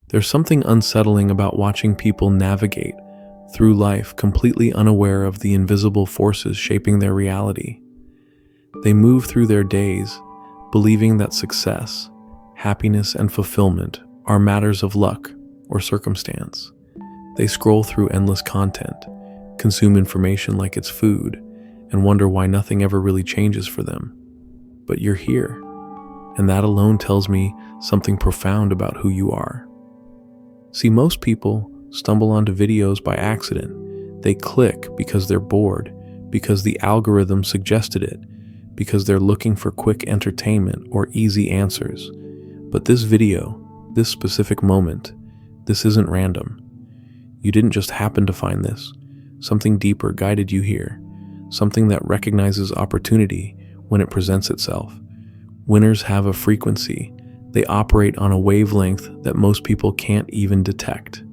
There's something unsettling about watching people navigate through life completely unaware of the invisible forces shaping their reality. They move through their days believing that success, happiness, and fulfillment are matters of luck or circumstance. They scroll through endless content, consume information like it's food, and wonder why nothing ever really changes for them. But you're here, and that alone tells me something profound about who you are. See, most people stumble onto videos by accident. They click because they're bored, because the algorithm suggested it, because they're looking for quick entertainment or easy answers. But this video, this specific moment, this isn't random. You didn't just happen to find this. Something deeper guided you here, something that recognizes opportunity when it presents itself. Winners have a frequency. They operate on a wavelength that most people can't even detect.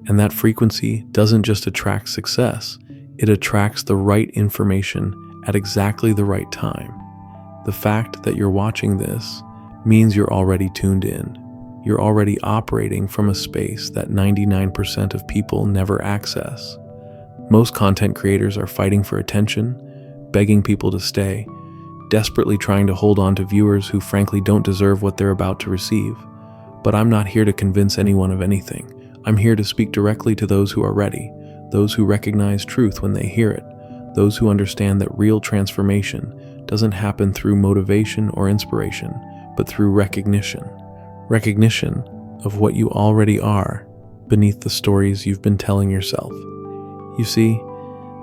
And that frequency doesn't just attract success, it attracts the right information at exactly the right time. The fact that you're watching this means you're already tuned in. You're already operating from a space that 99% of people never access. Most content creators are fighting for attention, begging people to stay, desperately trying to hold on to viewers who frankly don't deserve what they're about to receive. But I'm not here to convince anyone of anything. I'm here to speak directly to those who are ready, those who recognize truth when they hear it, those who understand that real transformation doesn't happen through motivation or inspiration, but through recognition. Recognition of what you already are beneath the stories you've been telling yourself. You see,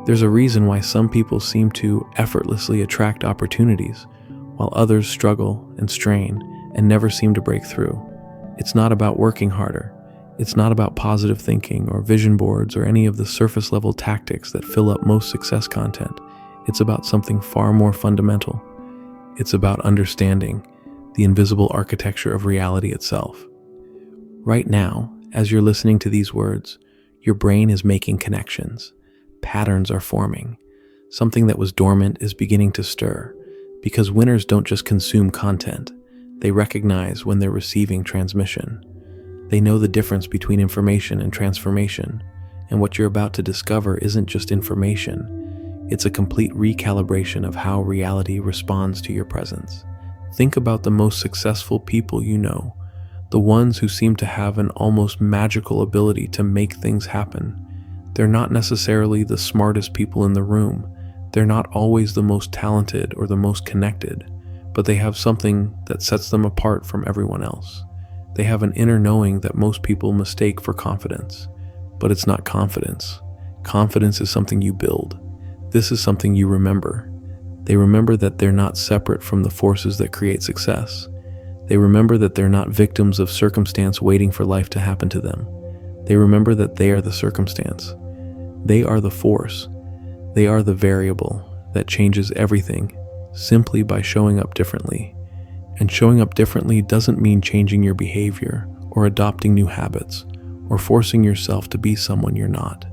there's a reason why some people seem to effortlessly attract opportunities, while others struggle and strain and never seem to break through. It's not about working harder. It's not about positive thinking or vision boards or any of the surface-level tactics that fill up most success content. It's about something far more fundamental. It's about understanding the invisible architecture of reality itself. Right now, as you're listening to these words, your brain is making connections. Patterns are forming. Something that was dormant is beginning to stir, because winners don't just consume content. They recognize when they're receiving transmission. They know the difference between information and transformation, and what you're about to discover isn't just information. It's a complete recalibration of how reality responds to your presence. Think about the most successful people you know, the ones who seem to have an almost magical ability to make things happen. They're not necessarily the smartest people in the room. They're not always the most talented or the most connected, but they have something that sets them apart from everyone else. They have an inner knowing that most people mistake for confidence, but it's not confidence. Confidence is something you build. This is something you remember. They remember that they're not separate from the forces that create success. They remember that they're not victims of circumstance waiting for life to happen to them. They remember that they are the circumstance. They are the force. They are the variable that changes everything simply by showing up differently. And showing up differently doesn't mean changing your behavior or adopting new habits or forcing yourself to be someone you're not.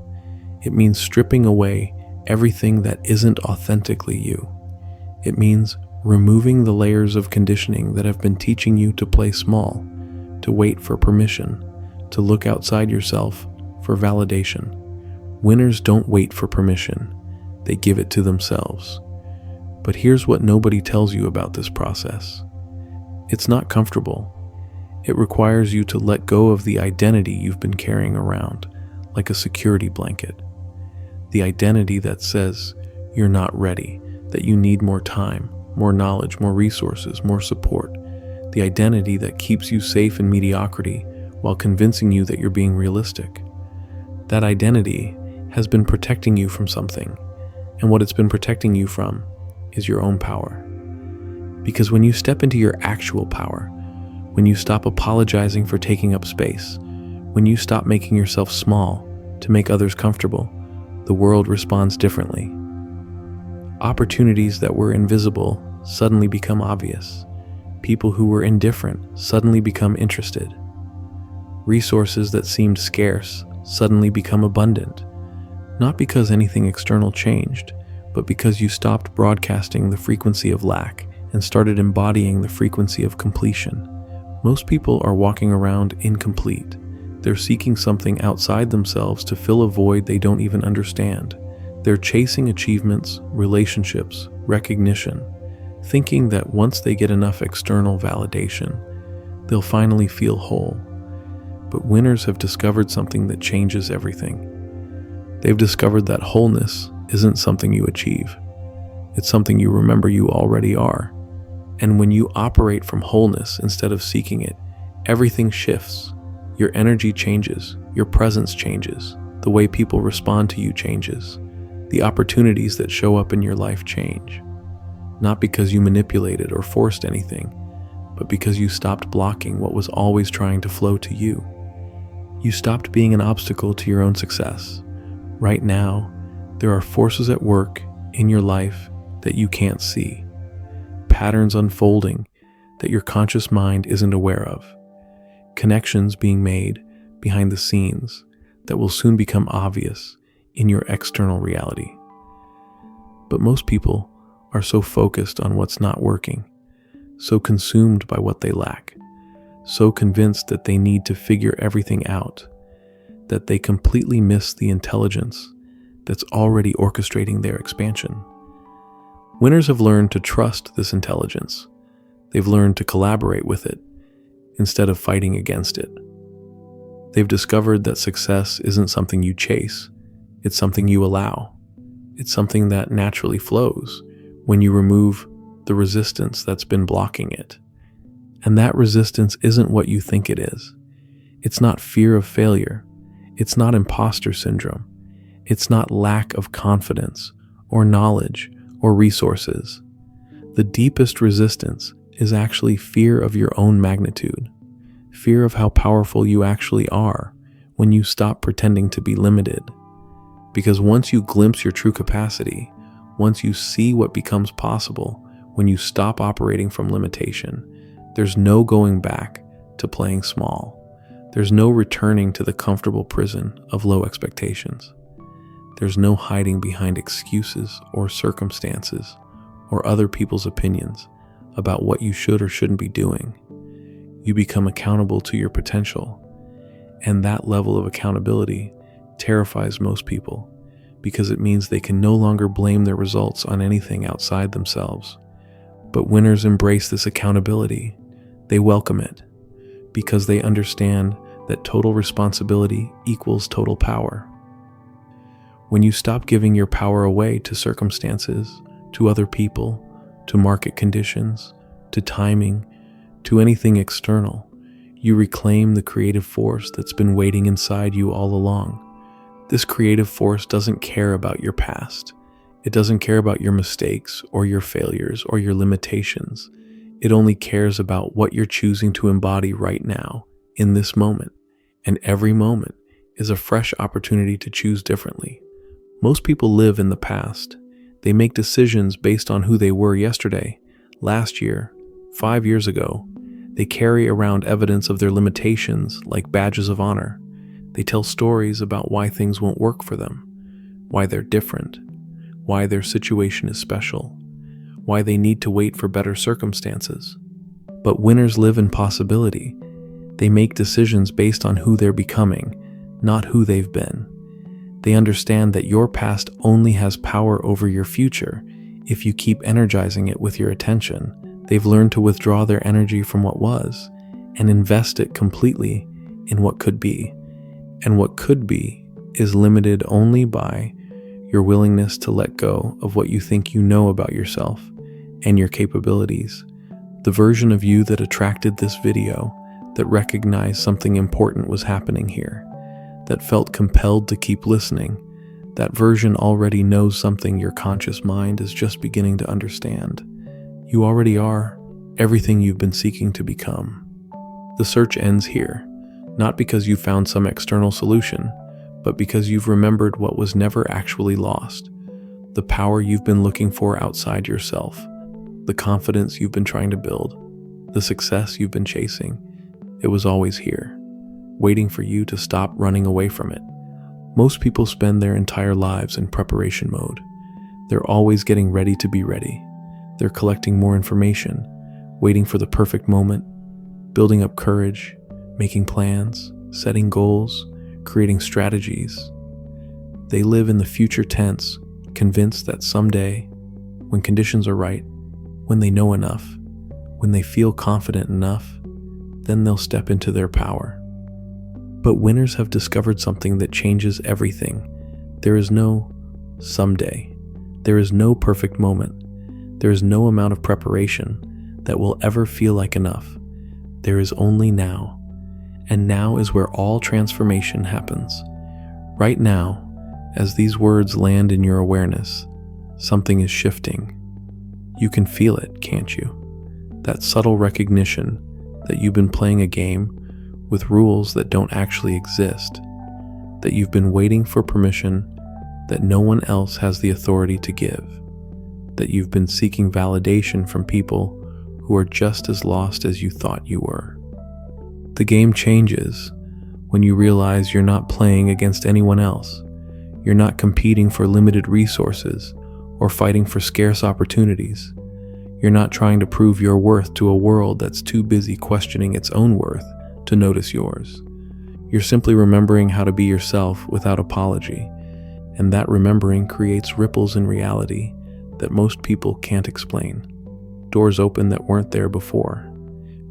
It means stripping away everything that isn't authentically you. It means removing the layers of conditioning that have been teaching you to play small, to wait for permission, to look outside yourself for validation. Winners don't wait for permission. They give it to themselves. But here's what nobody tells you about this process. It's not comfortable. It requires you to let go of the identity you've been carrying around, like a security blanket. The identity that says you're not ready, that you need more time, more knowledge, more resources, more support. The identity that keeps you safe in mediocrity while convincing you that you're being realistic. That identity has been protecting you from something, and what it's been protecting you from is your own power. Because when you step into your actual power, when you stop apologizing for taking up space, when you stop making yourself small to make others comfortable, the world responds differently. Opportunities that were invisible suddenly become obvious. People who were indifferent suddenly become interested. Resources that seemed scarce suddenly become abundant. Not because anything external changed, but because you stopped broadcasting the frequency of lack and started embodying the frequency of completion. Most people are walking around incomplete. They're seeking something outside themselves to fill a void they don't even understand. They're chasing achievements, relationships, recognition, thinking that once they get enough external validation, they'll finally feel whole. But winners have discovered something that changes everything. They've discovered that wholeness isn't something you achieve. It's something you remember you already are. And when you operate from wholeness instead of seeking it, everything shifts. Your energy changes, your presence changes, the way people respond to you changes. The opportunities that show up in your life change. Not because you manipulated or forced anything, but because you stopped blocking what was always trying to flow to you. You stopped being an obstacle to your own success. Right now, there are forces at work in your life that you can't see. Patterns unfolding that your conscious mind isn't aware of. Connections being made behind the scenes that will soon become obvious in your external reality. But most people are so focused on what's not working, so consumed by what they lack, so convinced that they need to figure everything out, that they completely miss the intelligence that's already orchestrating their expansion. Winners have learned to trust this intelligence. They've learned to collaborate with it instead of fighting against it. They've discovered that success isn't something you chase, it's something you allow. It's something that naturally flows when you remove the resistance that's been blocking it. And that resistance isn't what you think it is. It's not fear of failure. It's not imposter syndrome. It's not lack of confidence or knowledge or resources. The deepest resistance is actually fear of your own magnitude, fear of how powerful you actually are when you stop pretending to be limited. Because once you glimpse your true capacity, once you see what becomes possible when you stop operating from limitation, there's no going back to playing small. There's no returning to the comfortable prison of low expectations. There's no hiding behind excuses or circumstances or other people's opinions about what you should or shouldn't be doing. You become accountable to your potential, and that level of accountability terrifies most people because it means they can no longer blame their results on anything outside themselves. But winners embrace this accountability. They welcome it because they understand that total responsibility equals total power. When you stop giving your power away to circumstances, to other people, to market conditions, to timing, to anything external, you reclaim the creative force that's been waiting inside you all along. This creative force doesn't care about your past. It doesn't care about your mistakes or your failures or your limitations. It only cares about what you're choosing to embody right now, in this moment. And every moment is a fresh opportunity to choose differently. Most people live in the past. They make decisions based on who they were yesterday, last year, 5 years ago. They carry around evidence of their limitations like badges of honor. They tell stories about why things won't work for them, why they're different, why their situation is special, why they need to wait for better circumstances. But winners live in possibility. They make decisions based on who they're becoming, not who they've been. They understand that your past only has power over your future if you keep energizing it with your attention. They've learned to withdraw their energy from what was and invest it completely in what could be. And what could be is limited only by your willingness to let go of what you think you know about yourself and your capabilities. The version of you that attracted this video, that recognized something important was happening here, that felt compelled to keep listening, that version already knows something your conscious mind is just beginning to understand. You already are everything you've been seeking to become. The search ends here, not because you found some external solution, but because you've remembered what was never actually lost. The power you've been looking for outside yourself, the confidence you've been trying to build, the success you've been chasing. It was always here, waiting for you to stop running away from it. Most people spend their entire lives in preparation mode. They're always getting ready to be ready. They're collecting more information, waiting for the perfect moment, building up courage, making plans, setting goals, creating strategies. They live in the future tense, convinced that someday, when conditions are right, when they know enough, when they feel confident enough, then they'll step into their power. But winners have discovered something that changes everything. There is no someday. There is no perfect moment. There is no amount of preparation that will ever feel like enough. There is only now. And now is where all transformation happens. Right now, as these words land in your awareness, something is shifting. You can feel it, can't you? That subtle recognition that you've been playing a game with rules that don't actually exist, that you've been waiting for permission that no one else has the authority to give, that you've been seeking validation from people who are just as lost as you thought you were. The game changes when you realize you're not playing against anyone else. You're not competing for limited resources or fighting for scarce opportunities. You're not trying to prove your worth to a world that's too busy questioning its own worth to notice yours. You're simply remembering how to be yourself without apology, and that remembering creates ripples in reality that most people can't explain. Doors open that weren't there before.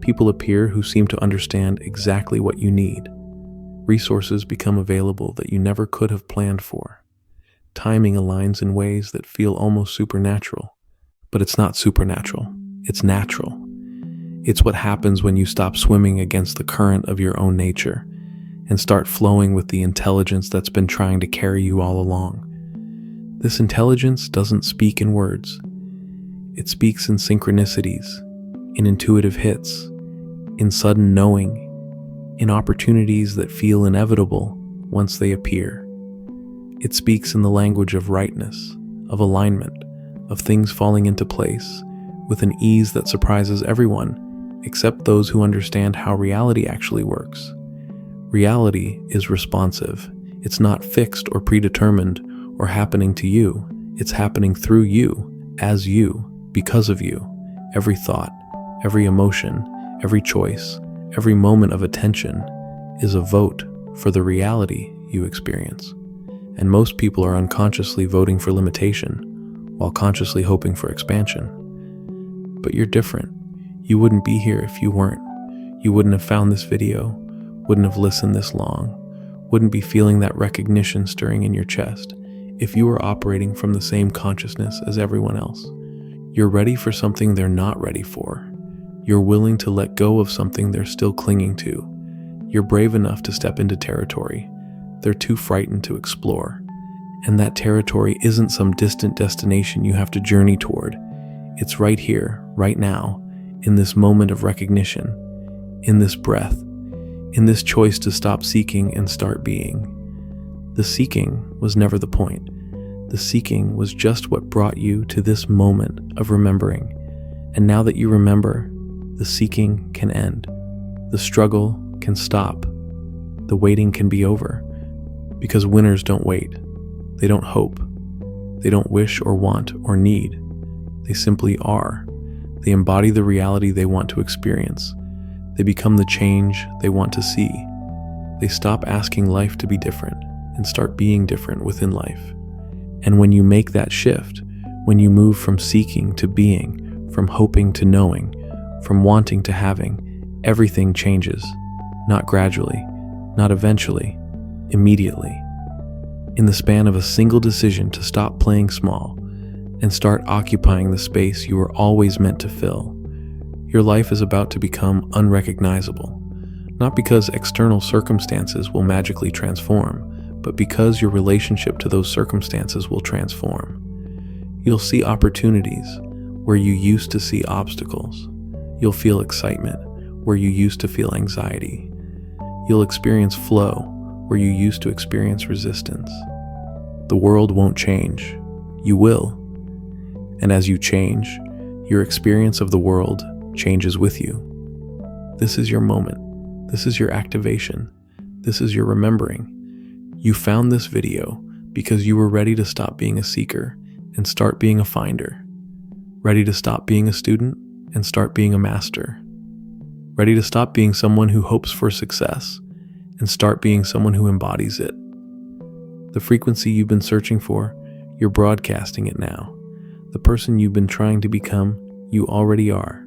People appear who seem to understand exactly what you need. Resources become available that you never could have planned for. Timing aligns in ways that feel almost supernatural. But it's not supernatural. It's natural. It's what happens when you stop swimming against the current of your own nature and start flowing with the intelligence that's been trying to carry you all along. This intelligence doesn't speak in words. It speaks in synchronicities, in intuitive hits, in sudden knowing, in opportunities that feel inevitable once they appear. It speaks in the language of rightness, of alignment, of things falling into place with an ease that surprises everyone except those who understand how reality actually works. Reality is responsive. It's not fixed or predetermined or happening to you. It's happening through you, as you, because of you. Every thought, every emotion, every choice, every moment of attention is a vote for the reality you experience. And most people are unconsciously voting for limitation while consciously hoping for expansion. But you're different. You wouldn't be here if you weren't. You wouldn't have found this video, wouldn't have listened this long, wouldn't be feeling that recognition stirring in your chest if you were operating from the same consciousness as everyone else. You're ready for something they're not ready for. You're willing to let go of something they're still clinging to. You're brave enough to step into territory they're too frightened to explore. And that territory isn't some distant destination you have to journey toward. It's right here, right now, in this moment of recognition, in this breath, in this choice to stop seeking and start being. The seeking was never the point. The seeking was just what brought you to this moment of remembering. And now that you remember, the seeking can end. The struggle can stop. The waiting can be over. Because winners don't wait. They don't hope. They don't wish or want or need. They simply are. They embody the reality they want to experience. They become the change they want to see. They stop asking life to be different and start being different within life. And when you make that shift, when you move from seeking to being, from hoping to knowing, from wanting to having, everything changes. Not gradually, not eventually, immediately. In the span of a single decision to stop playing small and start occupying the space you were always meant to fill, your life is about to become unrecognizable. Not because external circumstances will magically transform, but because your relationship to those circumstances will transform. You'll see opportunities where you used to see obstacles. You'll feel excitement where you used to feel anxiety. You'll experience flow where you used to experience resistance. The world won't change. You will. And as you change, your experience of the world changes with you. This is your moment. This is your activation. This is your remembering. You found this video because you were ready to stop being a seeker and start being a finder. Ready to stop being a student and start being a master. Ready to stop being someone who hopes for success and start being someone who embodies it. The frequency you've been searching for, you're broadcasting it now. The person you've been trying to become, you already are.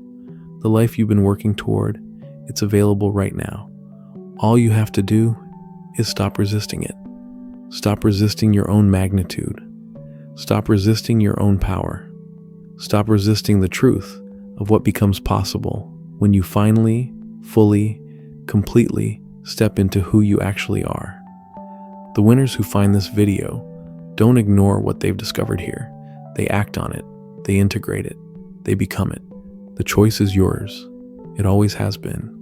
The life you've been working toward, it's available right now. All you have to do is stop resisting it. Stop resisting your own magnitude. Stop resisting your own power. Stop resisting the truth of what becomes possible when you finally, fully, completely step into who you actually are. The winners who find this video don't ignore what they've discovered here. They act on it. They integrate it. They become it. The choice is yours. It always has been.